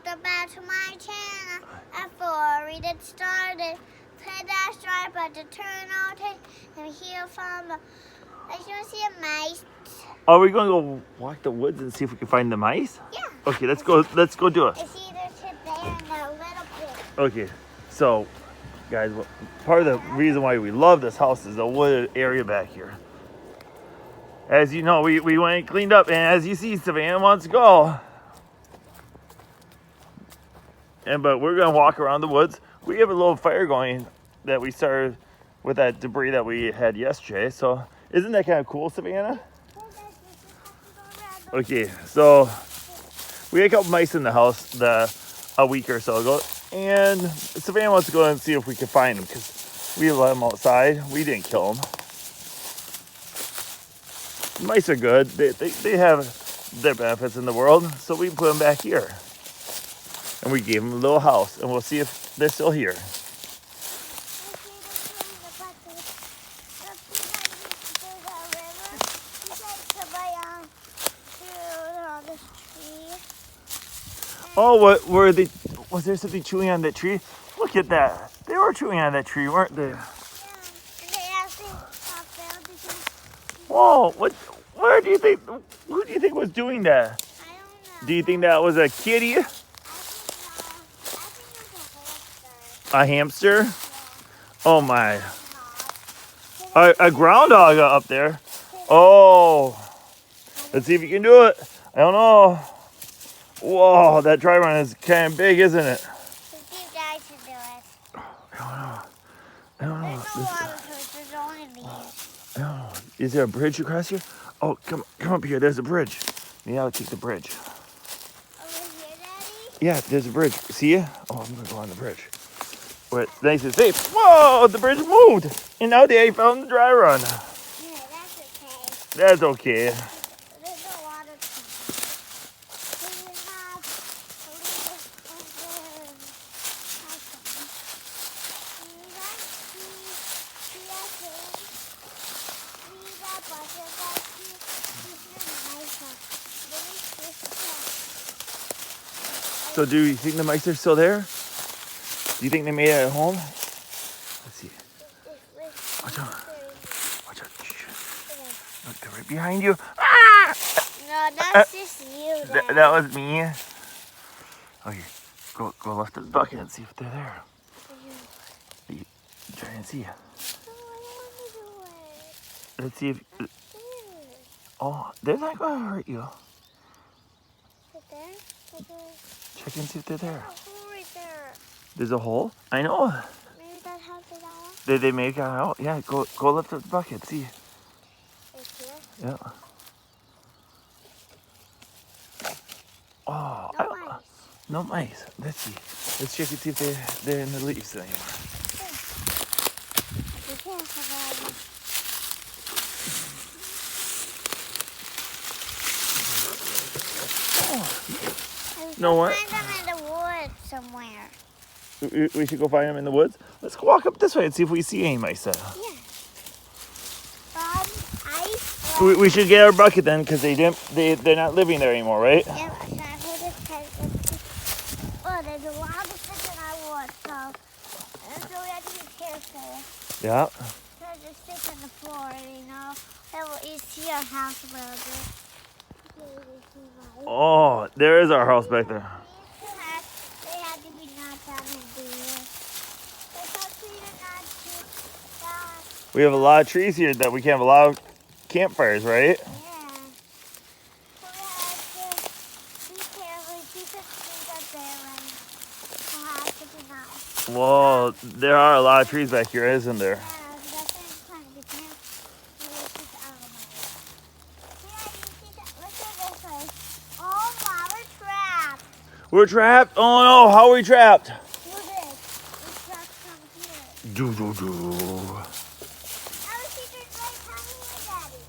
welcome back to my channel. Before we get started, hit that subscribe button, turn on it, and hear from the. I want to see a mice. Are we going to go walk the woods and see if we can find the mice? Yeah. Okay, let's go. Let's go do it. It's either to there and a little bit. Okay, so guys, part of the reason why we love this house is the wooded area back here. As you know, we went and cleaned up, and as you see, Savannah wants to go. But we're gonna walk around the woods. We have a little fire going that we started with that debris that we had yesterday. So isn't that kind of cool, Savannah? Okay, so we had a couple mice in the house a week or so ago, and Savannah wants to go and see if we can find them because we let them outside. We didn't kill them. Mice are good. They have their benefits in the world, so we put them back here. And we gave them a little house, and we'll see if they're still here. Oh, what were they? Was there something chewing on that tree? Look at that. They were chewing on that tree, weren't they? Whoa, where do you think, who do you think was doing that? I don't know. Do you think that was a kitty? A hamster? Oh my. A groundhog up there. Oh. Let's see if you can do it. I don't know. Whoa, that dry run is kind of big, isn't it? You guys should do it. I don't know. There's no water to it. There's only leaves. I don't know. Is there a bridge across here? Oh, come up here. There's a bridge. Maybe I'll take the bridge. Over here, Daddy? Yeah, there's a bridge. See ya? Oh, I'm gonna go on the bridge. Where it's nice and safe. Whoa, the bridge moved. And now they found the dry run. Yeah, that's okay. That's okay. There's no water to it. We have a little over. We like see us in. See that bucket back here? This is a nice one. Let me just So do you think the mice are still there? Do you think they made it at home? Let's see. Watch out. Watch out. Look, they're right behind you. Ah! No, that's just you. Dad. That was me. Okay, go left of the bucket and see if they're there. You try and see. No, I don't want to do it. Let's see if. There. Oh, they're not going to hurt you. Right there? Right there. Check and see if they're there. Oh, right there. There's a hole. I know. Maybe that has it all. Did they make it out? Yeah, go lift up the bucket. See. Right here. Yeah. Oh, No mice. no mice. Let's see. Let's check and see if they're in the leaves anymore. We can't survive. Know what? Find them in the woods somewhere. We should go find them in the woods. Let's go walk up this way and see if we see any mice. Yeah. Ice. We should get our bucket then, because they're not living there anymore, right? Yeah, can I hold this tight? Oh, there's a lot of fish in our woods, so we have to be careful. Yeah. Because there's fish on the floor, you know. You see our house a little bit. Oh, there is our house back there. They had to be knocked down and do it. They're so treated not to die. We have a lot of trees here that we can have a lot of campfires, right? Yeah. So we have to be careful. Keep the trees up there and we'll have to be nice. Whoa, there are a lot of trees back here, isn't there? Yeah, that's what I'm trying to be careful. We'll keep out of my way. Yeah, you see that? Look at this way. Oh, wow, we're trapped. We're trapped? Oh no, how are we trapped? Look at this. We're trapped from here. Do. Oh, see, there's right down here, Daddy.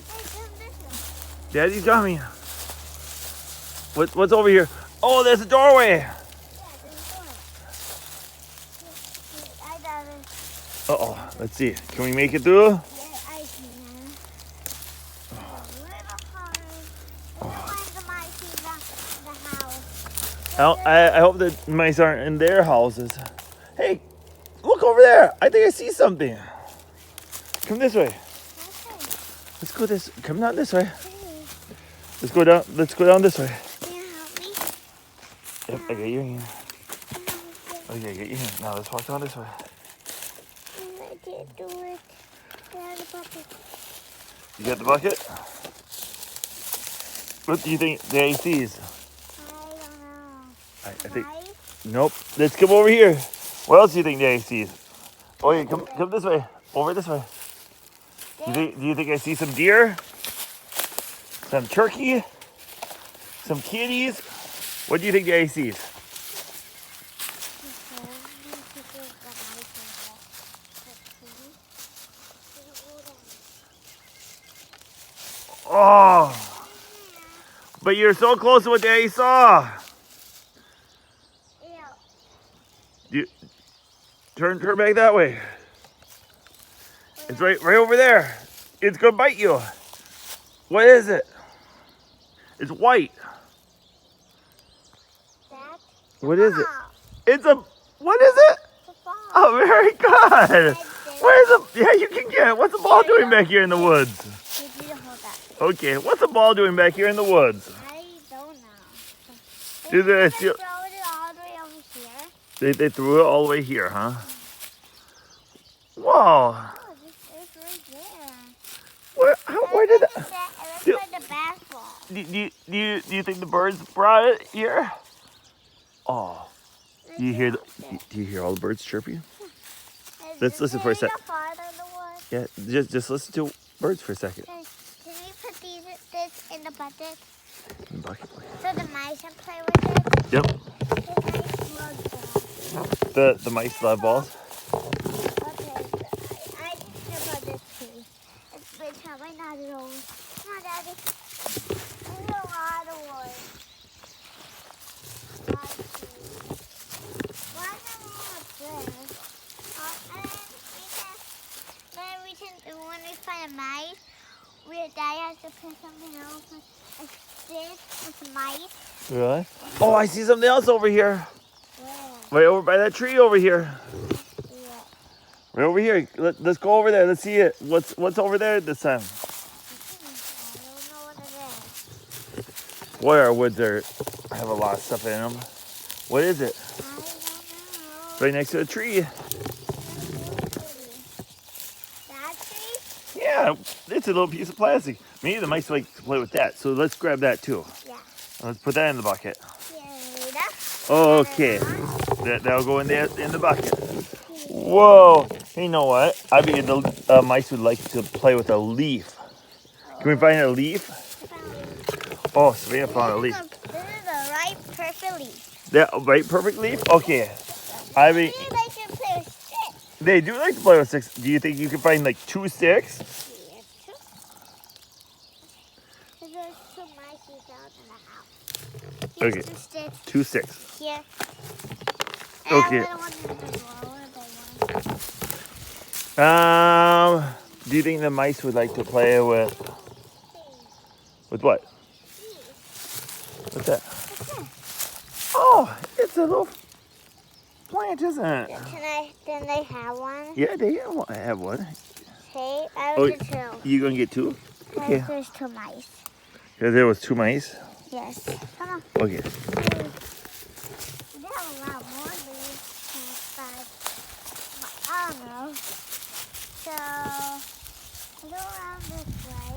Hey, come this way. Daddy's got me. What's over here? Oh, there's a doorway. Yeah, there's a door. I got it. Uh-oh, let's see. Can we make it through? Yeah, I see now. A little hard. We don't find the mice in the house. I hope the mice aren't in their houses. Hey, look over there. I think I see something. Come this way. Let's go this. Come down this way. Let's go down. Let's go down this way. Can you help me? Yep, I get your hand. Okay, I get your hand. Now let's walk down this way. I can't do it. There's a bucket. You got the bucket? What do you think the AC's? I don't know. I think. Mice? Nope. Let's come over here. What else do you think the AC's? Oh yeah, come this way. Over this way. Do you think I see some deer? Some turkey? Some kitties? What do you think the AC's? Oh, but you're so close to what they saw. You turn back that way. It's right over there. It's gonna bite you. What is it? It's white. What is it? It's a. What is it? Oh, very good. Where's the? Yeah, you can get it. What's the ball doing back here in the woods? Okay, what's the ball doing back here in the woods? I don't know. Do they They still? throw it all the way over here. They threw it all the way here, huh? Whoa. Oh, it's right there. Where did that? It looks like the basketball. Do you think the birds brought it here? Oh, do you hear all the birds chirping? Let's listen for a sec. Yeah, just listen to birds for a second. Can we put this in the bucket Bucket. so the mice can play with it? Yep. The mice love balls. The mice love balls. Okay, I think about this too. It's been probably not at all. Come on, Daddy. There's a lot of wood. Why not more up there? Then we can, when we find a mice, Daddy has to put something else, a stick with mice. Really? Oh, I see something else over here. Where? Right over by that tree over here. Yeah. Right over here. Let's go over there. Let's see it. What's over there this time? I don't know what it is. Boy, our woods have a lot of stuff in them. What is it? I don't know. Right next to a tree. That tree? Yeah, it's a little piece of plastic. Maybe the mice like to play with that. So let's grab that too. Yeah. Let's put that in the bucket. Yeah. Okay. That'll go in the bucket. Whoa. Hey, you know what? I bet the mice would like to play with a leaf. Can we find a leaf? Oh, Savannah found a leaf. This is the right perfect leaf. That right perfect leaf? Okay. I mean, Maybe they should play with sticks. they do like to play with sticks. Do you think you can find like 2 sticks? Yeah, two. There's 2 mice out in the house. Here's Okay. 2 sticks 2 sticks. here. Okay. And a little one in the drawer. What are they want? Do you think the mice would like to play with what? What's that? Oh, it's a little plant, isn't it? Then they have one. Yeah, they have one. Okay, I Oh, will get 2. You gonna get 2? Okay. Because there's 2 mice. Because there was 2 mice. Yes. Come on. Okay. We have a lot more leaves. But I don't know. So, go around this way.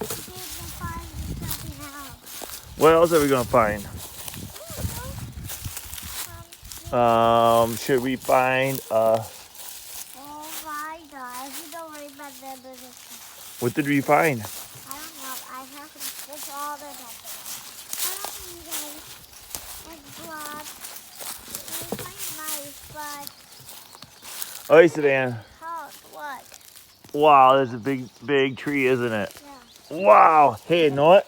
See if we can find something else. What else are we gonna find? Should we find Oh my God! You don't worry about that. what did we find? I don't know. I have to fix all the numbers. I don't need any. It's blood. We find mice, but Oh, Savannah. how? What? Wow, there's a big tree, isn't it? Yeah. Wow. Hey, you know what?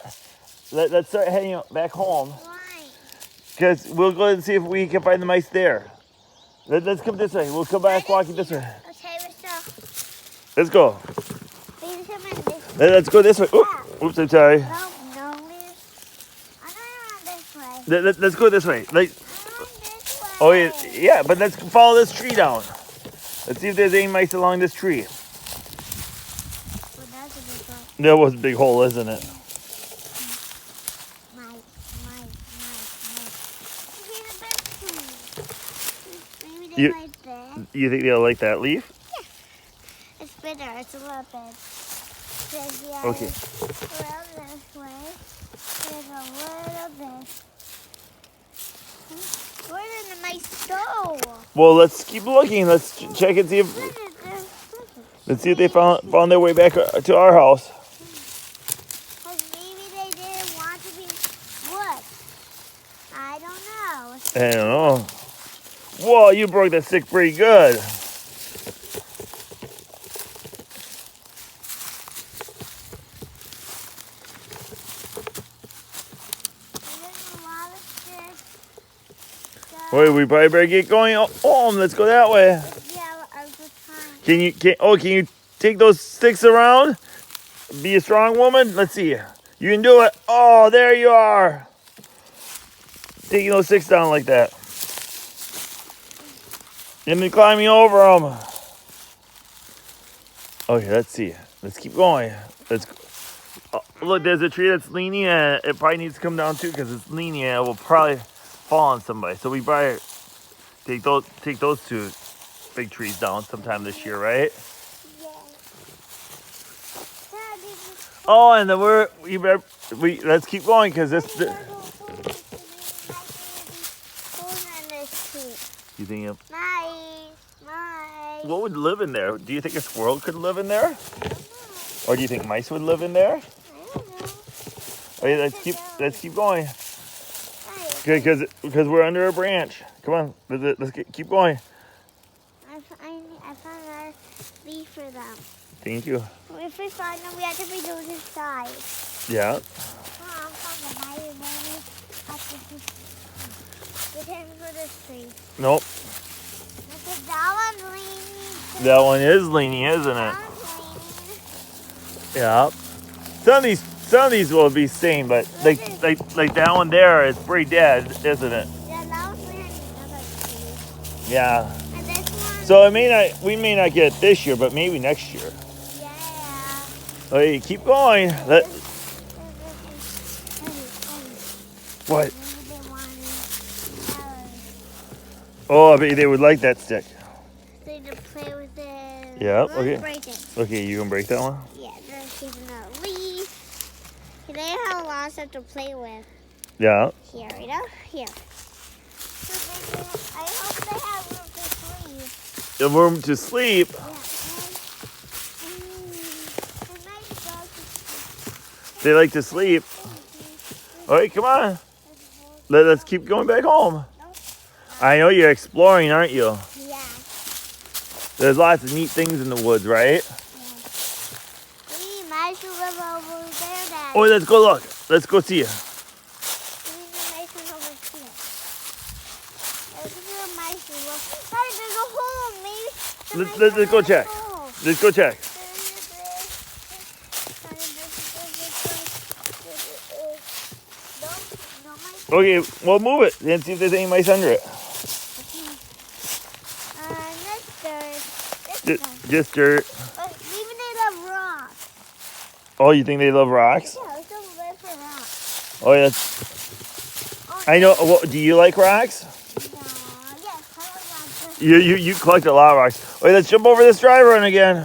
Let's start heading back home. Why? Because we'll go and see if we can find the mice there. Let's come this way. We'll come back walking this way. Okay, we're still. Let's go. Please come in this. Let's go this way. Oops, I'm sorry. No, please. I'm going around this way. Let's go this way. Like, This way. oh yeah, but let's follow this tree down. Let's see if there's any mice along this tree. Well, that's a big one. That was a big hole, isn't it? Mice. Here's a big tree. Maybe they You- like this. You think they'll like that leaf? It's bitter. It's a little bit. There's the Okay. around this way. There's a little bit. Where did the mice go? Well, let's keep looking. Let's check and see if they found their way back to our house. Because maybe they didn't want to be wood. I don't know. I don't know. Whoa, you broke that stick pretty good. There's a lot of sticks. Wait, we probably better get going home. Let's go that way. Yeah, I was just trying. Can you take those sticks around? Be a strong woman. Let's see. You can do it. Oh, there you are. Taking those sticks down like that. And then climbing over them. Okay, let's see. Let's keep going. Let's go. Oh, look, there's a tree that's leaning and it probably needs to come down too because it's leaning and it will probably fall on somebody. So we probably take those two big trees down sometime this year, right? Yeah. Daddy, just Oh, and then let's keep going because this. You think Mice. what would live in there? Do you think a squirrel could live in there, or do you think mice would live in there? I don't know. Okay, let's keep going. Okay, because we're under a branch. Come on, let's keep going. I found a leaf for them. Thank you. If we find them, we have to be doing this side. Yeah. I found the mice and then we have to get him for this tree. Nope. Because that one's leaning. That one is leaning, isn't it? That one's leaning. Yeah. Some of these will be sane, but like that one there is pretty dead, isn't it? Yeah, that one's leaning another tree. Yeah. And this one. So we may not get it this year, but maybe next year. Yeah. Okay, keep going. What? Oh, I bet they would like that stick. They to play with it. Yeah, Let's okay. break it. Okay, you can break that one? Yeah, there's even a leaf. They have a lot of stuff to play with. Yeah. Here, you know? Here. I hope they have room to sleep. The room to sleep. Yeah. They like to sleep. All right, come on. Let's keep going back home. I know you're exploring, aren't you? Yeah. There's lots of neat things in the woods, right? We might live over there, Dad. Oh, let's go look. Let's go see it. We might over here. There's a mice live. Daddy, there's a hole. Maybe. Let's go check. Let's go check. Okay, well, move it and see if there's any mice under it. Just dirt. Maybe they love rocks. Oh, you think they love rocks? Yeah, let's go live for rocks. Oh, yeah. I know. Well, do you like rocks? Yes, I love rocks. You collect a lot of rocks. Okay, let's jump over this dry run again. I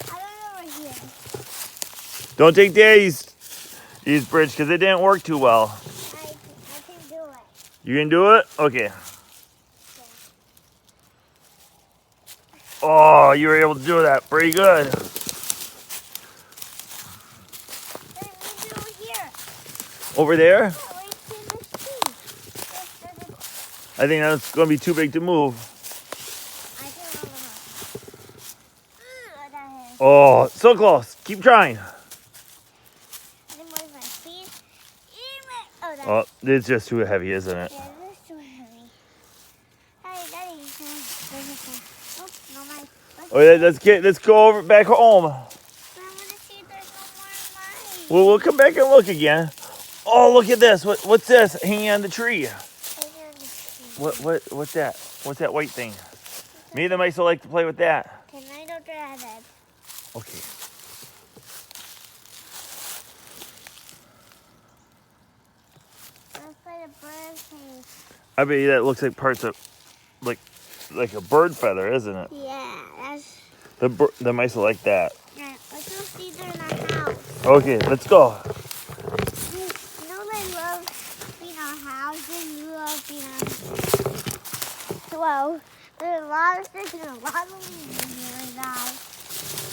don't know here. Don't take Daddy's bridge because it didn't work too well. I can do it. You can do it? Okay. Oh, you were able to do that. Pretty good. Then we do it here. Over there? Yeah, wait till the tree. I think that's going to be too big to move. I can remember. Oh, so close. Keep trying. Oh, it's just too heavy, isn't it? Yeah, this is too heavy. Hey, Daddy. Oh, no mice. Okay, let's go over back home. I want to see if there's no more mice. We'll come back and look again. Oh, look at this. What's this hanging on the tree? What's that? What's that white thing? Me and the mice will like to play with that. Tornado dragon. Okay. Looks like a bird cage. I bet you that looks like parts of, like a bird feather, isn't it? Yeah, that's. The mice will like that. Yeah, let's go see they're in our house. Okay, let's go. You know they love being our house and you love being our. Well, there's a lot of fish and a lot of leaves in here right now.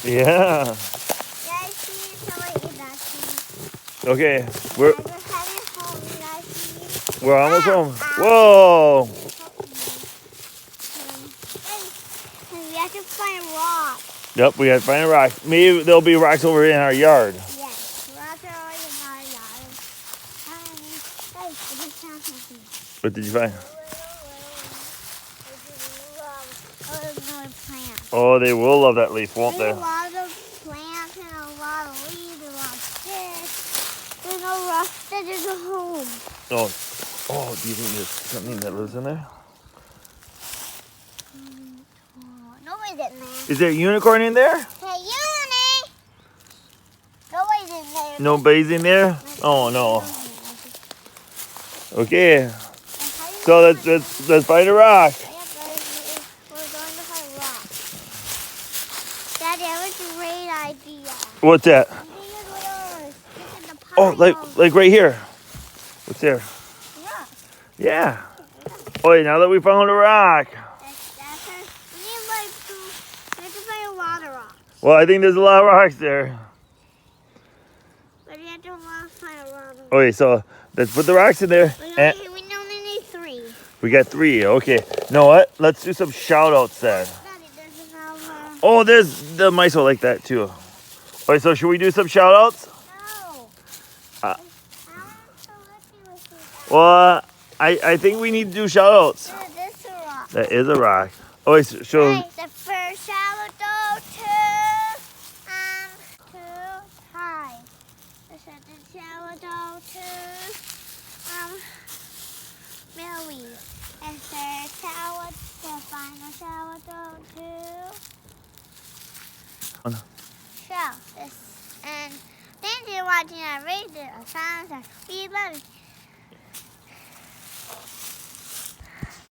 Yeah. Guys, see until I eat that cheese. Okay, We're headed home, you guys see. we're almost home. Ow. Whoa. And we have to find a rock. Yep, we gotta find a rock. Maybe there'll be rocks over in our yard. Yes, rocks are always in our yard. Guys, I just found something. What did you find? Another plant. Oh, they will love that leaf, won't There's they? a lot of plants and a lot of leaves, a lot of fish. There's no rock. There's a home. Oh, do you think there's something that lives in there? Nobody's in there. Is there a unicorn in there? Hey, Uni! Nobody's in there. Nobody's in there? Oh no. Okay, And how do you so know let's find a rock. We're going to find a rock. Daddy, I have a great idea. What's that? I think it's yours. It's in the Oh, pile. like right here. What's there? Rock. Yeah. Oh, now that we found a rock. That's our, we need we have to find a lot of rocks. Well, I think there's a lot of rocks there. But we have to find a lot of rocks. Okay, so let's put the rocks in there. And We only need 3. we got 3. Okay. You know what? Let's do some shout outs then. Daddy, there's another. Oh, the mice will like that too. Okay, so should we do some shout outs? No. Uh, I want to lick with you. Well, I think we need to do shout outs. This is a rock. That is a rock. Oh, so Hey, the first shower go to Ty. The second shower go to Millie. And third shower, the final shower go to Shell. And thank you for watching our video. We love you.